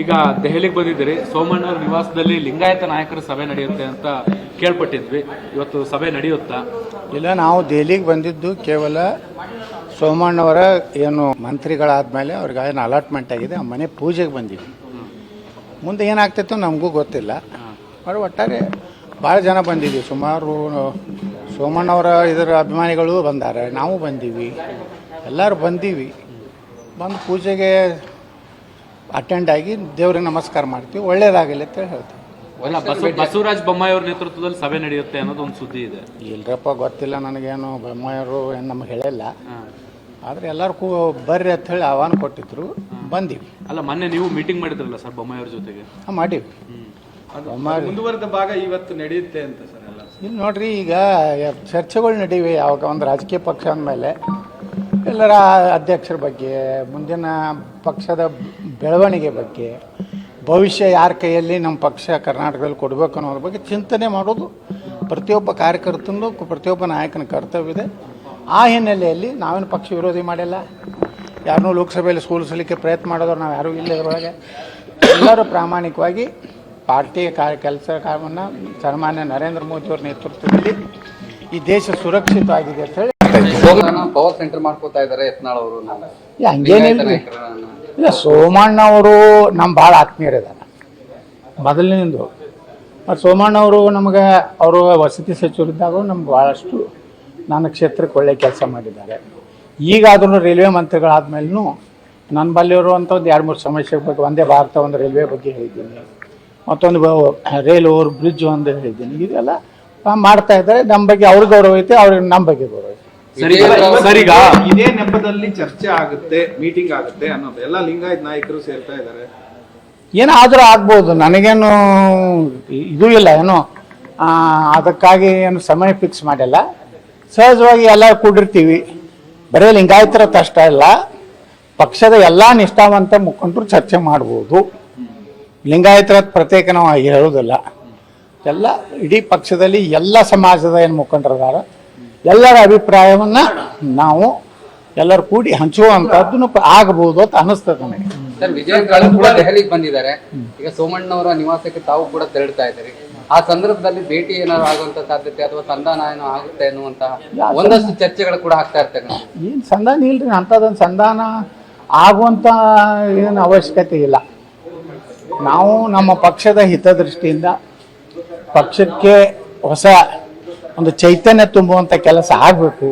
ಈಗ ದೆಹಲಿಗೆ ಬಂದಿದ್ದೀರಿ, ಸೋಮಣ್ಣ ಅವ್ರ ನಿವಾಸದಲ್ಲಿ ಲಿಂಗಾಯತ ನಾಯಕರ ಸಭೆ ನಡೆಯುತ್ತೆ ಅಂತ ಕೇಳ್ಪಟ್ಟಿದ್ವಿ. ಇವತ್ತು ಸಭೆ ನಡೆಯುತ್ತಾ? ಇಲ್ಲ, ನಾವು ದೆಹಲಿಗೆ ಬಂದಿದ್ದು ಕೇವಲ ಸೋಮಣ್ಣವರ ಏನು ಮಂತ್ರಿಗಳಾದ್ಮೇಲೆ ಅವ್ರಿಗೆ ಏನು ಅಲಾಟ್ಮೆಂಟ್ ಆಗಿದೆ ಆ ಮನೆ ಪೂಜೆಗೆ ಬಂದಿದ್ವಿ. ಮುಂದೆ ಏನಾಗ್ತಿತ್ತು ನಮಗೂ ಗೊತ್ತಿಲ್ಲ. ಅವರು ಒಟ್ಟಾರೆ ಭಾಳ ಜನ ಬಂದಿದ್ವಿ, ಸುಮಾರು ಸೋಮಣ್ಣವರ ಇದರ ಅಭಿಮಾನಿಗಳು ಬಂದಾರೆ, ನಾವು ಬಂದೀವಿ, ಎಲ್ಲರೂ ಬಂದೀವಿ. ಬಂದು ಪೂಜೆಗೆ ಅಟೆಂಡ್ ಆಗಿ ದೇವ್ರಿಗೆ ನಮಸ್ಕಾರ ಮಾಡ್ತೀವಿ, ಒಳ್ಳೇದಾಗಲಿ ಅಂತ ಹೇಳ್ತೀವಿ. ಬಸವರಾಜ ಬೊಮ್ಮಾಯಿ ಅವ್ರ ನೇತೃತ್ವದಲ್ಲಿ ಸಭೆ ನಡೆಯುತ್ತೆ ಅನ್ನೋದು ಒಂದು ಸುದ್ದಿ ಇದೆ. ಇಲ್ರಪ್ಪ, ಗೊತ್ತಿಲ್ಲ ನನಗೇನು. ಬೊಮ್ಮಾಯಿಯವರು ಏನು ನಮ್ಗೆ ಹೇಳಿಲ್ಲ. ಆದರೆ ಎಲ್ಲರೂ ಬರ್ರಿ ಅಂತ ಹೇಳಿ ಆಹ್ವಾನ ಕೊಟ್ಟಿದ್ರು, ಬಂದೀವಿ. ಅಲ್ಲ, ಮೊನ್ನೆ ನೀವು ಮೀಟಿಂಗ್ ಮಾಡಿದ್ರಲ್ಲ ಸರ್ ಬೊಮ್ಮಾಯಿ ಅವ್ರ ಜೊತೆಗೆ? ಮಾಡೀವಿ. ಮುಂದುವರೆದ ಭಾಗ ಇವತ್ತು ನಡೆಯುತ್ತೆ ಅಂತ ಸರ್ ಎಲ್ಲ. ಇಲ್ಲಿ ನೋಡ್ರಿ, ಈಗ ಚರ್ಚೆಗಳು ನಡೀವಿ. ಯಾವಾಗ ಒಂದು ರಾಜಕೀಯ ಪಕ್ಷ ಅಂದಮೇಲೆ ಎಲ್ಲರ ಅಧ್ಯಕ್ಷರ ಬಗ್ಗೆ, ಮುಂದಿನ ಪಕ್ಷದ ಬೆಳವಣಿಗೆ ಬಗ್ಗೆ, ಭವಿಷ್ಯ ಯಾರ ಕೈಯಲ್ಲಿ ನಮ್ಮ ಪಕ್ಷ ಕರ್ನಾಟಕದಲ್ಲಿ ಕೊಡಬೇಕು ಅನ್ನೋದ್ರ ಬಗ್ಗೆ ಚಿಂತನೆ ಮಾಡೋದು ಪ್ರತಿಯೊಬ್ಬ ಕಾರ್ಯಕರ್ತನೂ, ಪ್ರತಿಯೊಬ್ಬ ನಾಯಕನ ಕರ್ತವ್ಯ ಇದೆ. ಆ ಹಿನ್ನೆಲೆಯಲ್ಲಿ ನಾವೇನು ಪಕ್ಷ ವಿರೋಧಿ ಮಾಡಿಲ್ಲ. ಯಾರನ್ನೂ ಲೋಕಸಭೆಯಲ್ಲಿ ಸೋಲಿಸಲಿಕ್ಕೆ ಪ್ರಯತ್ನ ಮಾಡೋರು ನಾವು ಯಾರೂ ಇಲ್ಲ. ಇದರೊಳಗೆ ಎಲ್ಲರೂ ಪ್ರಾಮಾಣಿಕವಾಗಿ ಪಾರ್ಟಿಯ ಕೆಲಸವನ್ನು ಸನ್ಮಾನ್ಯ ನರೇಂದ್ರ ಮೋದಿಯವ್ರ ನೇತೃತ್ವದಲ್ಲಿ ಈ ದೇಶ ಸುರಕ್ಷಿತವಾಗಿದೆ ಅಂತ ಹೇಳಿ ಪವರ್ ಸೆಂಟರ್ ಮಾಡ್ಕೋತಾ ಇದ್ದಾರೆ ಯತ್ನಾಳ್ ಅವರು. ಹಂಗೇನಿಲ್ಲ. ಇಲ್ಲ, ಸೋಮಣ್ಣವರು ನಮ್ಮ ಭಾಳ ಆತ್ಮೀಯರಿದ್ದಾನೆ ಮೊದಲಿನಿಂದ. ಮತ್ತು ಸೋಮಣ್ಣವರು ನಮಗೆ ಅವರು ವಸತಿ ಸಚಿವರಿದ್ದಾಗ ನಮ್ಗೆ ಭಾಳಷ್ಟು ನನ್ನ ಕ್ಷೇತ್ರಕ್ಕೆ ಒಳ್ಳೆಯ ಕೆಲಸ ಮಾಡಿದ್ದಾರೆ. ಈಗಾದರೂ ರೈಲ್ವೆ ಮಂತ್ರಿಗಳಾದ್ಮೇಲೂ ನನ್ನ ಬಳಿ ಇರುವಂಥದ್ದು 2-3 ಸಮಸ್ಯೆ ಬಗ್ಗೆ, ಒಂದೇ ಭಾರತ ಒಂದು ರೈಲ್ವೆ ಬಗ್ಗೆ ಹೇಳಿದ್ದೀನಿ, ಮತ್ತೊಂದು ರೈಲ್ ಓವರ್ ಬ್ರಿಡ್ಜ್ ಒಂದು ಹೇಳಿದ್ದೀನಿ. ಇದೆಲ್ಲ ಮಾಡ್ತಾ ಇದ್ದಾರೆ. ನಮ್ಮ ಬಗ್ಗೆ ಅವ್ರಿಗೆ ಗೌರವ ಐತೆ, ಅವ್ರಿಗೆ ನಮ್ಮ ಬಗ್ಗೆ ಗೌರವ ಐತೆ. ಸರಿಗ ಇದೇ ನೆಪದಲ್ಲಿ ಚರ್ಚೆ ಆಗುತ್ತೆ, ಮೀಟಿಂಗ್ ಆಗುತ್ತೆ ಅನ್ನೋದು ಎಲ್ಲ ಲಿಂಗಾಯತ್ ನಾಯಕರು ಸೇರ್ತಾ ಇದ್ದಾರೆ. ಏನಾದರೂ ಆಗ್ಬೋದು, ನನಗೇನು ಇದು ಇಲ್ಲ. ಏನೋ ಅದಕ್ಕಾಗಿ ಏನು ಸಮಯ ಫಿಕ್ಸ್ ಮಾಡಿಲ್ಲ. ಸಹಜವಾಗಿ ಎಲ್ಲ ಕೂಡಿರ್ತೀವಿ. ಬರೀ ಲಿಂಗಾಯತರ ಅಷ್ಟೇ ಇಲ್ಲ, ಪಕ್ಷದ ಎಲ್ಲ ನಿಷ್ಠಾವಂತ ಮುಖಂಡರು ಚರ್ಚೆ ಮಾಡ್ಬೋದು. ಲಿಂಗಾಯತರ ಪ್ರತ್ಯೇಕ ನಾವು ಹೇಳೋದಿಲ್ಲ. ಎಲ್ಲ ಇಡೀ ಪಕ್ಷದಲ್ಲಿ ಎಲ್ಲ ಸಮಾಜದ ಏನು ಮುಖಂಡರಿದಾರ ಎಲ್ಲರ ಅಭಿಪ್ರಾಯವನ್ನು ನಾವು ಎಲ್ಲರೂ ಕೂಡಿ ಹಂಚುವಂಥದ್ದು ಆಗಬಹುದು ಅಂತ ಅನಿಸ್ತದೆ ನನಗೆ. ಸರ್, ವಿಜಯ್ ಕೂಡ ದೆಹಲಿಗೆ ಬಂದಿದ್ದಾರೆ. ಈಗ ಸೋಮಣ್ಣವರ ನಿವಾಸಕ್ಕೆ ತಾವು ಕೂಡ ತೆರಳ್ತಾ ಇದ್ದಾರೆ. ಆ ಸಂದರ್ಭದಲ್ಲಿ ಭೇಟಿ ಏನಾದ್ರು ಆಗುವಂತ ಸಾಧ್ಯತೆ ಅಥವಾ ಸಂಧಾನ ಏನೋ ಆಗುತ್ತೆ ಅನ್ನುವಂತಹ ಒಂದಷ್ಟು ಚರ್ಚೆಗಳು ಕೂಡ ಆಗ್ತಾ ಇರ್ತವೆ. ಏನು ಸಂಧಾನ ಇಲ್ರಿ, ಅಂಥದ್ದೊಂದು ಸಂಧಾನ ಆಗುವಂಥ ಏನು ಅವಶ್ಯಕತೆ ಇಲ್ಲ. ನಾವು ನಮ್ಮ ಪಕ್ಷದ ಹಿತದೃಷ್ಟಿಯಿಂದ ಪಕ್ಷಕ್ಕೆ ಹೊಸ ಒಂದು ಚೈತನ್ಯ ತುಂಬುವಂಥ ಕೆಲಸ ಆಗಬೇಕು.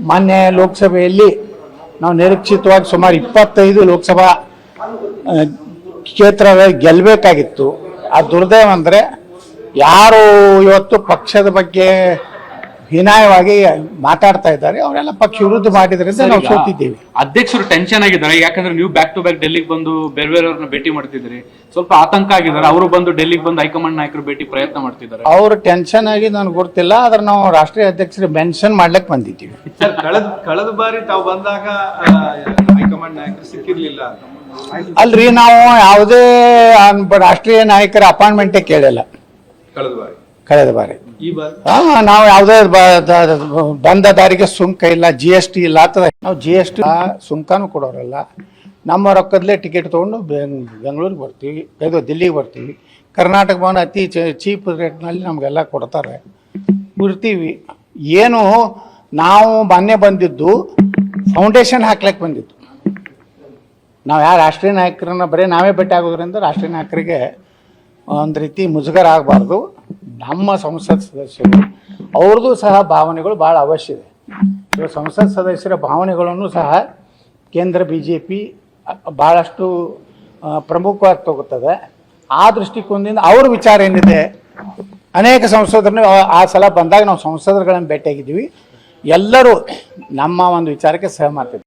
ಮೊನ್ನೆ ಲೋಕಸಭೆಯಲ್ಲಿ ನಾವು ನಿರೀಕ್ಷಿತವಾಗಿ ಸುಮಾರು 25 ಲೋಕಸಭಾ ಕ್ಷೇತ್ರ ಗೆಲ್ಲಬೇಕಾಗಿತ್ತು. ಆ ದುರ್ದೈವ ಅಂದರೆ ಯಾರು ಇವತ್ತು ಪಕ್ಷದ ಬಗ್ಗೆ ಹೀನಾಯವಾಗಿ ಮಾತಾಡ್ತಾ ಇದ್ದಾರೆ ಅವರೆಲ್ಲ ಪಕ್ಷ ವಿರುದ್ಧ ಮಾಡಿದ್ರಿಂದ ನಾವು ಸೋತಿದ್ದೀವಿ. ಅಧ್ಯಕ್ಷರು ಟೆನ್ಷನ್ ಆಗಿದ್ದಾರೆ, ಯಾಕಂದ್ರೆ ನೀವು ಬ್ಯಾಕ್ ಟು ಬ್ಯಾಕ್ ಡೆಲ್ಲಿಗೆ ಬಂದು ಬೇರೆ ಬೇರೆಯವ್ರನ್ನ ಭೇಟಿ ಮಾಡ್ತಿದ್ರಿ. ಸ್ವಲ್ಪ ಆತಂಕ ಆಗಿದ್ದಾರೆ. ಅವರು ಬಂದು ಡೆಲ್ಲಿಗೆ ಬಂದು ಹೈಕಮಾಂಡ್ ನಾಯಕರು ಭೇಟಿ ಪ್ರಯತ್ನ ಮಾಡ್ತಿದ್ದಾರೆ. ಅವರು ಟೆನ್ಷನ್ ಆಗಿ ನನಗೆ ಗೊತ್ತಿಲ್ಲ, ಆದ್ರೆ ನಾವು ರಾಷ್ಟ್ರೀಯ ಅಧ್ಯಕ್ಷರು ಮೆನ್ಷನ್ ಮಾಡ್ಲಿಕ್ಕೆ ಬಂದಿದ್ದೀವಿ. ಕಳೆದ ಬಾರಿ ತಾವು ಬಂದಾಗ ಹೈಕಮಾಂಡ್ ನಾಯಕರು ಸಿಕ್ಕಿರ್ಲಿಲ್ಲ. ಅಲ್ರಿ, ನಾವು ಯಾವುದೇ ರಾಷ್ಟ್ರೀಯ ನಾಯಕರ ಅಪಾಯಿಂಟ್ಮೆಂಟೇ ಕೇಳಿಲ್ಲ ಕಳೆದ ಬಾರಿ. ನಾವು ಯಾವುದೇ ಬಂದ ದಾರಿಗೆ ಸುಂಕ ಇಲ್ಲ, GST ಇಲ್ಲ ಆಗ್ತದೆ. ನಾವು GST ಸುಂಕನೂ ಕೊಡೋರಲ್ಲ. ನಮ್ಮ ರೊಕ್ಕದಲ್ಲೇ ಟಿಕೆಟ್ ತೊಗೊಂಡು ಬೆಂಗಳೂರಿಗೆ ಬರ್ತೀವಿ, ದಿಲ್ಲಿಗೆ ಬರ್ತೀವಿ. ಕರ್ನಾಟಕ ಭವನ ಅತಿ ಚೀಪ್ ರೇಟ್ನಲ್ಲಿ ನಮಗೆಲ್ಲ ಕೊಡ್ತಾರೆ, ಬರ್ತೀವಿ. ಏನು ನಾವು ಮೊನ್ನೆ ಬಂದಿದ್ದು ಫೌಂಡೇಶನ್ ಹಾಕ್ಲಿಕ್ಕೆ ಬಂದಿದ್ದು. ನಾವು ಯಾರು ರಾಷ್ಟ್ರೀಯ ನಾಯಕರನ್ನ ಬರೀ ನಾವೇ ಭೇಟಿ ಆಗೋದ್ರಿಂದ ರಾಷ್ಟ್ರೀಯ ನಾಯಕರಿಗೆ ಒಂದು ರೀತಿ ಮುಜುಗರ ಆಗಬಾರ್ದು. ನಮ್ಮ ಸಂಸತ್ ಸದಸ್ಯರು ಅವ್ರದ್ದು ಸಹ ಭಾವನೆಗಳು ಭಾಳ ಅವಶ್ಯ ಇದೆ. ಇವಾಗ ಸಂಸತ್ ಸದಸ್ಯರ ಭಾವನೆಗಳನ್ನು ಸಹ ಕೇಂದ್ರ BJP ಭಾಳಷ್ಟು ಪ್ರಮುಖವಾಗಿ ತಗೋತದೆ. ಆ ದೃಷ್ಟಿಕೋನದಿಂದ ಅವ್ರ ವಿಚಾರ ಏನಿದೆ, ಅನೇಕ ಸಂಸದರನ್ನು ಆ ಸಲ ಬಂದಾಗ ನಾವು ಸಂಸದರುಗಳನ್ನು ಭೇಟಿಯಾಗಿದ್ದೀವಿ. ಎಲ್ಲರೂ ನಮ್ಮ ಒಂದು ವಿಚಾರಕ್ಕೆ ಸಹಮತ.